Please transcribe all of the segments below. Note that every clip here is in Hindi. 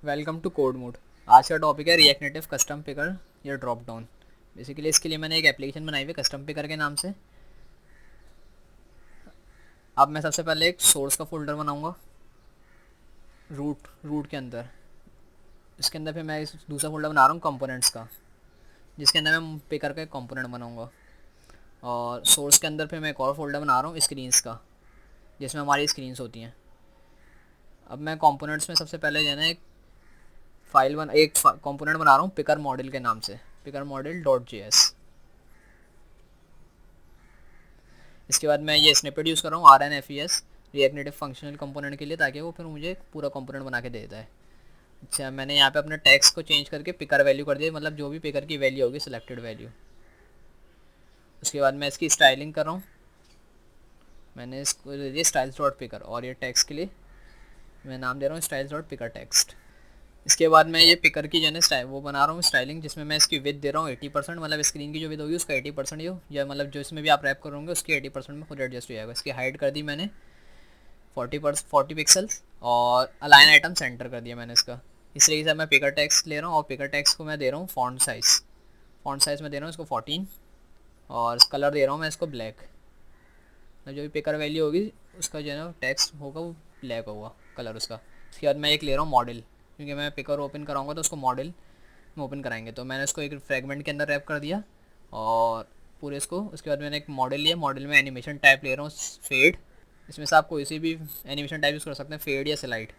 Welcome to code mode. आज का टॉपिक है रिएक्ट नेटिव कस्टम पिकर या ड्रॉप डाउन। बेसिकली इसके लिए मैंने एक एप्लीकेशन बनाई हुई है कस्टम पिकर के नाम से। अब मैं सबसे पहले एक सोर्स का फोल्डर बनाऊंगा रूट के अंदर। इसके अंदर फिर मैं इस दूसरा फोल्डर बना रहा हूँ कंपोनेंट्स का, जिसके अंदर मैं पिकर का एक कंपोनेंट बनाऊंगा। और सोर्स के अंदर फिर मैं एक और फोल्डर बना रहा हूँ स्क्रीन्स का, जिसमें हमारी स्क्रीन्स होती हैं। अब मैं कंपोनेंट्स में सबसे पहले जो है ना एक कंपोनेंट बना रहा हूँ पिकर मॉडल के नाम से, पिकर मॉडल डॉट JS। इसके बाद मैं ये स्निपेट यूज़ कर रहा हूँ RNFES react native functional component के लिए, ताकि वो फिर मुझे पूरा कंपोनेंट बना के दे देता है। अच्छा, मैंने यहाँ पे अपने टेक्स्ट को चेंज करके पिकर वैल्यू कर दिया, मतलब जो भी पिकर की वैल्यू होगी सिलेक्टेड वैल्यू। उसके बाद मैं इसकी स्टाइलिंग कर रहा हूँ। मैंने इसको दे दिया स्टाइल्स डॉट पिकर, और ये टेक्स्ट के लिए मैं नाम दे रहा हूँ स्टाइल्स डॉट पिकर टेक्स्ट। इसके बाद मैं ये पिकर की जो है स्टाइल वो बना रहा हूँ स्टाइलिंग, जिसमें मैं इसकी विद दे रहा हूँ 80%, मतलब स्क्रीन की जो विद होगी उसका 80% ही हो, या मतलब जो इसमें भी आप रैप करोगे उसकी 80% में खुद एडजस्ट हो जाएगा। इसकी हाइट कर दी मैंने 40 पिक्सल्स, और अलाइन आइटम सेंटर कर दिया मैंने इसका। इस तरीके से मैं पिकर टेक्स्ट ले रहा हूँ, और पिकर टेक्स्ट को मैं दे रहा हूँ फॉन्ट साइज़ में दे रहा हूँ इसको 14, और क्लर दे रहा हूँ मैं इसको ब्लैक। जो भी पिकर वैल्यू होगी उसका जो है ना टेक्स्ट होगा वो ब्लैक होगा कलर उसका। इसके बाद मैं एक ले रहा हूँ मॉडल, क्योंकि मैं पिकर ओपन कराऊंगा तो उसको मॉडल में ओपन कराएंगे, तो मैंने उसको एक फ्रेगमेंट के अंदर रैप कर दिया और पूरे इसको। उसके बाद मैंने एक मॉडल लिया, मॉडल में एनिमेशन टाइप ले रहा हूँ फेड। इसमें से आप कोई सी भी एनिमेशन टाइप यूज़ कर सकते हैं, फेड या स्लाइड।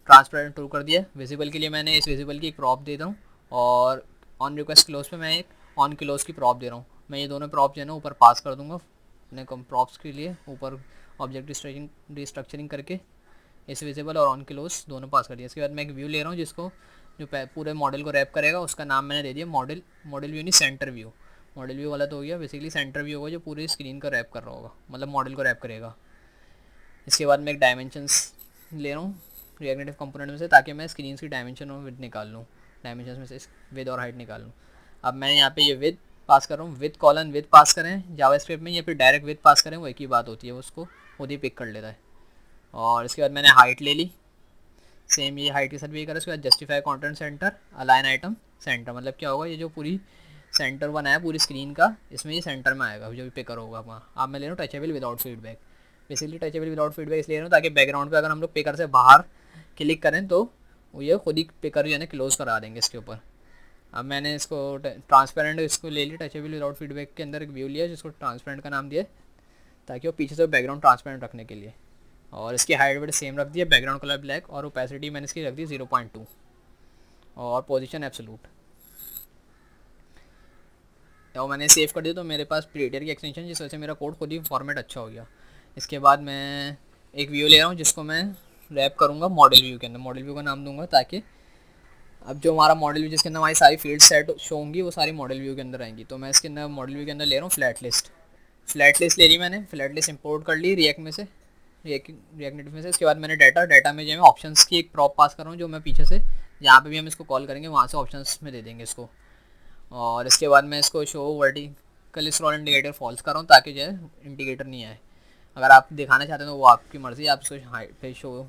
ट्रांसपेरेंट टू कर दिया। विजिबल के लिए मैंने इस विजिबल की एक प्रॉप दे रहा हूँ, और ऑन रिक्वेस्ट क्लोज पे मैं एक ऑन क्लोज की प्रॉप दे रहा हूँ। मैं ये दोनों प्रॉप जो है ना ऊपर पास कर दूँगा अपने प्रॉप्स के लिए, ऊपर ऑब्जेक्ट रिस्ट्रक्चरिंग करके इस विजिबल और ऑन क्लोज दोनों पास कर दिया। इसके बाद मैं एक व्यू ले रहा हूँ जिसको जो पूरे मॉडल को रैप करेगा, उसका नाम मैंने दे दिया मॉडल व्यू नहीं सेंटर व्यू। मॉडल व्यू वाला तो हो गया, बेसिकली सेंटर व्यू होगा जो पूरी स्क्रीन का रैप कर रहा होगा, मतलब मॉडल को रैप करेगा। इसके बाद मैं एक डायमेंशंस ले रहा हूँ रिएक्ट नेटिव कंपोनेंट में से, ताकि मैं स्क्रीन की डायमेंशन और विड्थ निकाल लूँ, डायमेंशन में से विद और हाइट निकाल लूँ। अब मैं यहाँ पे ये विद पास कर रहा हूँ, विद कॉलन विद पास करें जावास्क्रिप्ट में या फिर डायरेक्ट विद पास करें, वो एक ही बात होती है, उसको खुद ही पिक कर लेता है। और इसके बाद मैंने हाइट ले ली, सेम ये हाइट के साथ भी करा। उसके बाद justify content centre align item centre, मतलब क्या होगा, ये जो पूरी सेंटर बनाया पूरी स्क्रीन का, इसमें ये सेंटर में आएगा जो भी पिकर होगा वहाँ। अब मैं ले रहा हूँ touchable without feedback. Basically touchable without feedback इसलिए ले रहा हूँ ताकि बैकग्राउंड पे अगर हम लोग पिकर से बाहर क्लिक करें तो वो ये खुद ही पिकर जो है ना क्लोज करा देंगे इसके ऊपर। अब मैंने इसको ट्रांसपेरेंट इसको ले लिया, टचेबल विदाउट फीडबैक के अंदर एक व्यू लिया जिसको ट्रांसपेरेंट का नाम दिया, ताकि वो पीछे से बैकग्राउंड ट्रांसपेरेंट रखने के लिए। और इसकी हाइट वेट सेम रख दिया, बैकग्राउंड कलर ब्लैक, और ओपेसिटी मैंने इसकी रख दी 0.2, और पोजीशन एब्सोलूट। और मैंने सेव कर दिया तो मेरे पास प्रीडियर की एक्सटेंशन, जिस वजह से मेरा कोड खुद ही फॉर्मेट अच्छा हो गया। इसके बाद मैं एक व्यू ले रहा हूँ जिसको मैं रैप करूँगा मॉडल व्यू के अंदर, मॉडल व्यू का नाम दूंगा, ताकि अब जो हमारा मॉडल व्यू जिसके अंदर हमारी सारी फील्ड सेट शो होंगी वो सारी मॉडल व्यू के अंदर आएंगी। तो मैं इसके अंदर मॉडल व्यू के अंदर ले रहा हूँ फ्लैट लिस्ट ले ली मैंने, फ्लैट लिस्ट इंपोर्ट कर ली रिएक्ट में से, रिएक्ट नेटिव में से। उसके बाद मैंने डाटा में जो है ऑप्शंस की एक प्रॉप पास कर रहा हूँ, जो मैं पीछे से जहाँ पे भी हम इसको कॉल करेंगे वहाँ से ऑप्शंस में दे देंगे इसको। और इसके बाद मैं इसको show vertical scroll indicator false कर रहा हूँ, ताकि जो है इंडिकेटर नहीं आए। अगर आप दिखाना चाहते हैं तो वो आपकी मर्ज़ी, आप इसको हाइट शो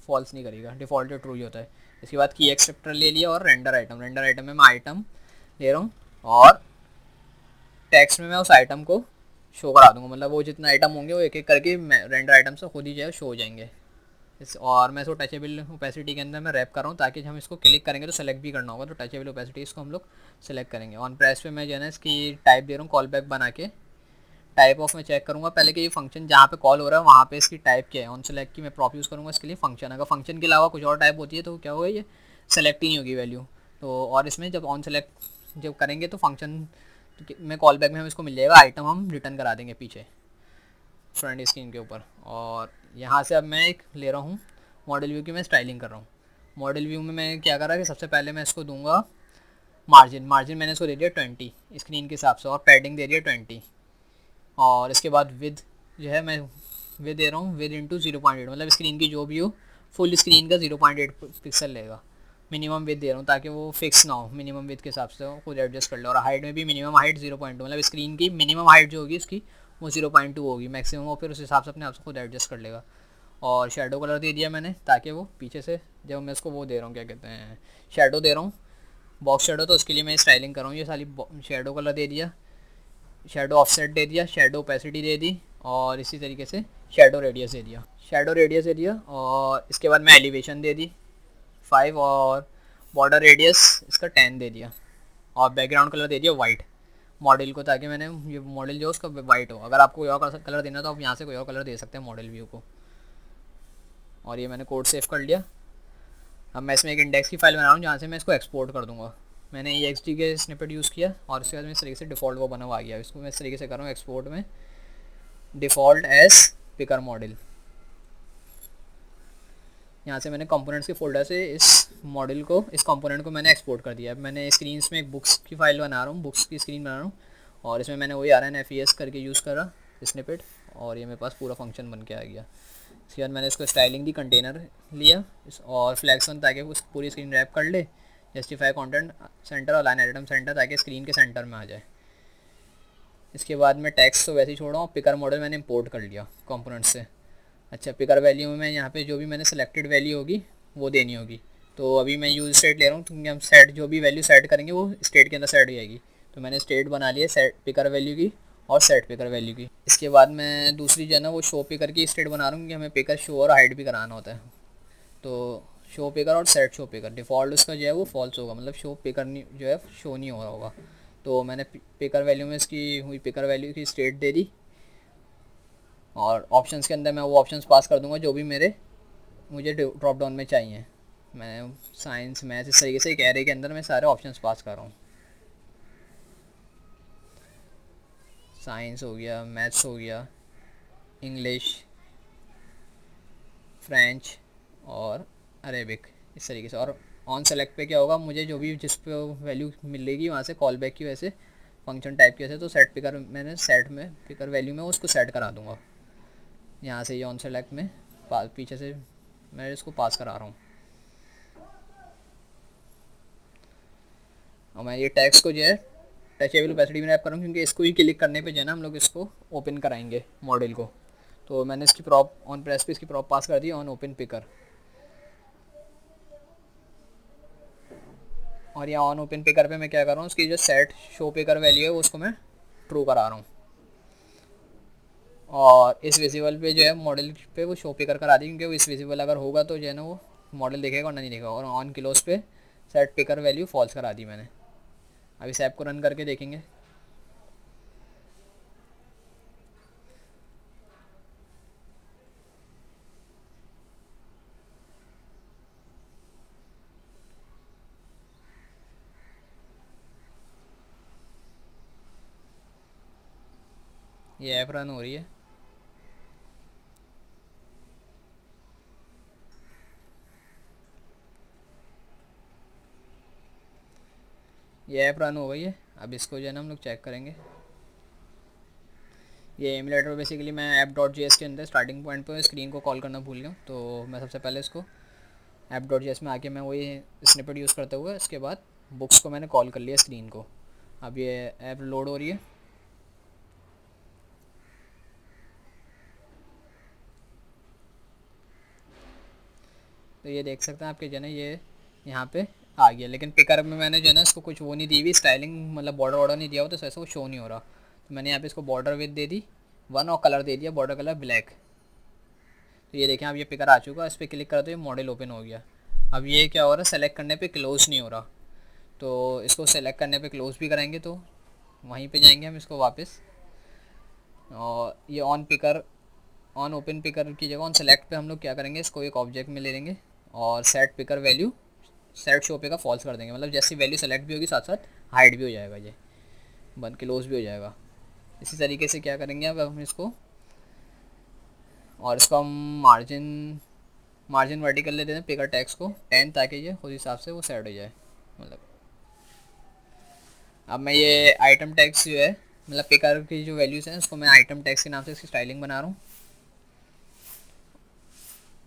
फॉल्स नहीं करेगा, डिफ़ॉल्ट ट्रू ही होता है। इसके बाद की एक्सेप्टर ले लिया, और रेंडर आइटम में मैं आइटम ले रहा हूँ, और टेक्स्ट में मैं उस आइटम को शो करा दूंगा, मतलब वो जितने आइटम होंगे वो एक एक करके रेंडर आइटम से खुद ही जो है शो हो जाएंगे। और मैं इसको टचेबल ओपेसिटी के अंदर मैं रैप कर रहा हूँ, ताकि हम इसको क्लिक करेंगे तो सेलेक्ट भी करना होगा, तो टचेबल ओपेसिटी इसको हम लोग सेलेक्ट करेंगे। ऑन प्रेस पे मैं जो है ना इसकी टाइप दे रहा हूँ कॉल बैक बना के। टाइप ऑफ में चेक करूँगा पहले कि ये फंक्शन जहाँ पे कॉल हो रहा है वहाँ पे इसकी टाइप क्या है। ऑन सेलेक्ट की मैं प्रॉप यूज़ करूँगा इसके लिए फंक्शन, अगर फंक्शन के अलावा कुछ और टाइप होती है तो क्या होगा, ये सेलेक्ट ही नहीं होगी वैल्यू। तो और इसमें जब ऑन सेलेक्ट जब करेंगे तो फंक्शन में कॉल बैक में हम इसको मिल जाएगा, आइटम हम रिटर्न करा देंगे पीछे फ्रंट स्क्रीन के ऊपर। और यहाँ से अब मैं एक ले रहा हूँ मॉडल व्यू की, मैं स्टाइलिंग कर रहा हूँ। मॉडल व्यू में मैं क्या कर रहा है कि सबसे पहले मैं इसको दूंगा मार्जिन मैंने इसको दे दिया 20 स्क्रीन के हिसाब से, और पैडिंग दे दिया 20। और इसके बाद विद जो है मैं विद दे रहा हूँ विद इंटू 0.8, मतलब स्क्रीन की जो भी हो फुल स्क्रीन का 0.8 पिक्सल लेगा। मिनिमम विद दे रहा हूँ ताकि वो फिक्स ना हो, मिनिमम विद के हिसाब से वो खुद एडजस्ट कर ले। और हाइट में भी मिनिमम हाइट 0.2, मतलब स्क्रीन की मिनिमम हाइट जो होगी उसकी वो 0.2 होगी, मैक्सिमम वो फिर उस हिसाब से अपने आप से खुद एडजस्ट कर लेगा। और शेडो कलर दे दिया मैंने, ताकि वो पीछे से जब मैं इसको वो दे रहा हूँ क्या कहते हैं शेडो दे रहा हूँ, बॉक्स शेडो, तो उसके लिए मैं स्टाइलिंग कर रहा हूँ। ये सारी शेडो कलर दे दिया, शेडो ऑफसेट दे दिया, शेडो ओपेसिटी दे दी, और इसी तरीके से शेडो रेडियस दे दिया, शेडो रेडियस दे दिया। और इसके बाद मैं एलिवेशन दे दी 5, और बॉर्डर रेडियस इसका 10 दे दिया, और बैकग्राउंड कलर दे दिया वाइट मॉडल को, ताकि मैंने ये मॉडल जो उसका वाइट हो। अगर आपको कोई और कलर देना तो आप यहाँ से कोई और कलर दे सकते हैं मॉडल व्यू को। और ये मैंने कोड सेव कर लिया। अब मैं इसमें एक इंडेक्स की फाइल बना रहा हूँ जहाँ से मैं इसको एक्सपोर्ट कर दूँगा। मैंने EXT के स्निपेट यूज़ किया, और उसके बाद में इस तरीके से डिफ़ॉल्ट वो बना हुआ आ गया। इसको मैं इस तरीके से कर रहा हूँ एक्सपोर्ट में, डिफ़ॉल्ट एस पिकर मॉडल। यहाँ से मैंने कंपोनेंट्स के फोल्डर से इस मॉडल को, इस कंपोनेंट को मैंने एक्सपोर्ट कर दिया। अब मैंने स्क्रीन में एक बुक्स की फ़ाइल बना रहा हूँ, बुक्स की स्क्रीन बना रहा हूँ, और इसमें मैंने वही RNFES करके यूज़ करा स्निपेट, और ये मेरे पास पूरा फंक्शन बन के आ गया। इसके बाद मैंने इसको स्टाइलिंग दी, कंटेनर लिया और फ्लैग्स वन, ताकि उस पूरी स्क्रीन रैप कर ले, जस्टिफाई कंटेंट सेंटर और लाइन आइटम सेंटर, ताकि स्क्रीन के सेंटर में आ जाए। इसके बाद मैं टेक्स्ट तो वैसे ही छोड़ा हूँ, पिकर मॉडल मैंने इंपोर्ट कर लिया कंपोनेंट से। अच्छा, पिकर वैल्यू में मैं यहाँ पे जो भी मैंने सेलेक्टेड वैल्यू होगी वो देनी होगी। तो अभी मैं यूज स्टेट ले रहा हूँ, क्योंकि हम सेट जो भी वैल्यू सेट करेंगे वो स्टेट के अंदर सेट हो जाएगी। तो मैंने स्टेट बना लिया सेट पिकर वैल्यू की और सेट पिकर वैल्यू की। इसके बाद मैं दूसरी जो है ना वो शो पिकर की स्टेट बना रहा हूँ, क्योंकि हमें पिकर शो और हाइड भी कराना होता है। तो शो पिकर और सेट शो पिकर, डिफ़ॉल्ट उसका जो है वो फॉल्स होगा, मतलब शो पिकर नहीं जो है शो नहीं हो रहा होगा। तो मैंने पिकर वैल्यू में इसकी हुई पिकर वैल्यू की स्टेट दे दी, और ऑप्शंस के अंदर मैं वो ऑप्शंस पास कर दूंगा जो भी मुझे ड्रॉप डाउन में चाहिए। मैं साइंस मैथ्स इस तरीके से एक एरे के अंदर मैं सारे ऑप्शंस पास कर रहा हूँ। साइंस हो गया, मैथ्स हो गया, इंग्लिश, फ्रेंच और अरेबिक, इस तरीके से। और ऑन सेलेक्ट पे क्या होगा, मुझे जो भी जिस पे वैल्यू मिलेगी वहाँ से कॉल बैक की वजह से फंक्शन टाइप की वजह से, तो सेट पिकर मैंने सेट में पिकर वैल्यू में उसको सेट करा दूँगा। यहाँ से ये ऑन सेलेक्ट में पीछे से मैं इसको पास करा रहा हूँ। और मैं ये टैक्स को जो है टचेबल ओपेसिटी में रैप कर रहा हूँ, क्योंकि इसको ही क्लिक करने पे जो है ना हम लोग इसको ओपन कराएंगे मॉडल को। तो मैंने इसकी प्रॉप ऑन प्रेस पे इसकी प्रॉप पास कर दी, ऑन ओपन पिकर। और यहाँ ऑन ओपन पिकर पे मैं क्या कर रहा हूँ, उसकी जो सेट शो पिकर वैल्यू है वो उसको मैं ट्रू करा रहा हूँ। और इस विजिबल पे जो है मॉडल पे वो शो पिकर करा दी, क्योंकि वो इस विजिबल अगर होगा तो जो है ना वो मॉडल दिखेगा और नहीं दिखेगा। और ऑन क्लोज पे सेट पिकर वैल्यू फॉल्स करा दी मैंने। अभी इस ऐप को रन करके देखेंगे। ये ऐप रन हो रही है। ये ऐप रन हो गई है। अब इसको जो है ना हम लोग चेक करेंगे। ये एमुलेटर बेसिकली मैं app.js के अंदर स्टार्टिंग पॉइंट पर स्क्रीन को कॉल करना भूल गया हूँ, तो मैं सबसे पहले इसको app.js में आके मैं वही स्निपेट यूज़ करते हुए इसके बाद बुक्स को मैंने कॉल कर लिया स्क्रीन को। अब ये ऐप लोड हो रही है। तो ये देख सकते हैं आपके जो है ना ये यहाँ पे आ गया, लेकिन पिकर में मैंने जो है ना इसको कुछ वो नहीं दी हुई स्टाइलिंग, मतलब बॉर्डर वॉर्डर नहीं दिया हो, तो ऐसा वो शो नहीं हो रहा। तो मैंने यहाँ पे इसको बॉर्डर विथ दे दी 1 और कलर दे दिया बॉर्डर कलर ब्लैक। तो ये देखें अब ये पिकर आ चुका है, इस पर क्लिक करा तो ये मॉडल ओपन हो गया। अब ये क्या हो रहा है, सेलेक्ट करने पे क्लोज नहीं हो रहा, तो इसको सेलेक्ट करने पे क्लोज भी कराएंगे, तो वहीं पे जाएंगे हम इसको वापस। और ये ऑन ओपन पिकर की जगह ऑन सेलेक्ट पे हम लोग क्या करेंगे, इसको एक ऑब्जेक्ट में ले लेंगे और set picker value set show पे का फॉल्स कर देंगे, मतलब जैसी वैल्यू सेलेक्ट भी होगी साथ साथ हाइड भी हो जाएगा, ये बंद क्लोज भी हो जाएगा। इसी तरीके से क्या करेंगे अब हम इसको, और इसको हम मार्जिन वर्टिकल ले देते हैं पिकर टैक्स को 10, ताकि ये उस हिसाब से वो सेट हो जाए। मतलब अब मैं ये आइटम टैक्स जो है, मतलब पिकर की जो वैल्यूज़ हैं उसको मैं आइटम टैक्स के नाम से इसकी स्टाइलिंग बना रहा हूँ,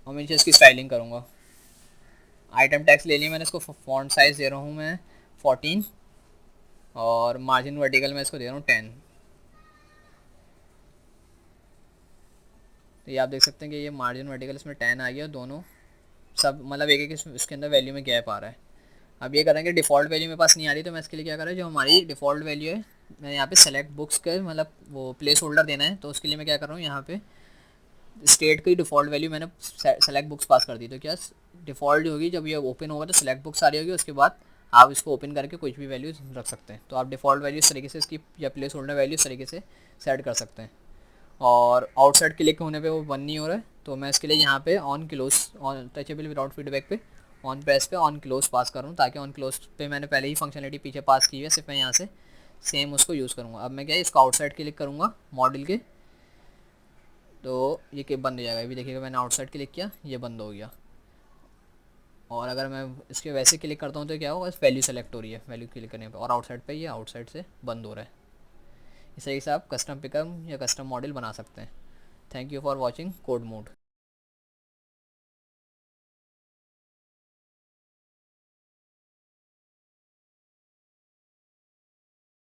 और मैं इसकी स्टाइलिंग करूँगा। आइटम टैक्स ले लिया मैंने, इसको फॉन्ट साइज़ दे रहा हूँ मैं 14, और मार्जिन वर्टिकल में इसको दे रहा हूँ 10। तो ये आप देख सकते हैं कि ये मार्जिन वर्टिकल इसमें 10 आ गया, दोनों सब मतलब एक एक इसके अंदर वैल्यू में गैप आ रहा है। अब ये करेंगे डिफ़ॉल्ट वैल्यू मेरे पास नहीं आ रही, तो मैं इसके लिए क्या करूँ, जो हमारी डिफ़ॉल्ट वैल्यू है मैं यहाँ पे सेलेक्ट बुक्स के मतलब वो प्लेस होल्डर देना है, तो उसके लिए मैं क्या कर रहा हूँ, यहाँ पे स्टेट की डिफ़ॉल्ट वैल्यू मैंने सेलेक्ट बुक्स पास कर दी। तो क्या डिफ़ॉल्ट होगी, जब ये ओपन होगा तो सेलेक्ट बुक्स आ रही होगी, उसके बाद आप इसको ओपन करके कुछ भी वैल्यू रख सकते हैं। तो आप डिफ़ॉल्ट वैल्यू इस तरीके से इसकी या प्लेस होल्डर वैल्यू इस तरीके से सेट कर सकते हैं। और आउटसाइड क्लिक होने पे वो बंद नहीं हो रहा है, तो मैं इसके लिए यहाँ पे on close, on touchable without feedback पे ऑन प्रेस पे ऑन क्लोज पास करूँ, ताकि ऑन क्लोज पे मैंने पहले ही फंक्शनलिटी पीछे पास की है, सिर्फ मैं यहाँ से सेम उसको यूज़ करूँगा। अब मैं क्या है, इसको आउटसाइड क्लिक करूँगा मॉडल के, तो ये के बंद हो जाएगा। अभी देखिएगा मैंने आउटसाइड क्लिक किया, ये बंद हो गया। और अगर मैं इसके वैसे क्लिक करता हूँ तो क्या होगा, वैल्यू सेलेक्ट हो रही है वैल्यू क्लिक करने पर, और आउटसाइड पे ये आउटसाइड से बंद हो रहा है। इस तरीके से आप कस्टम पिकअप या कस्टम मॉडल बना सकते हैं। Thank you for watching code mode.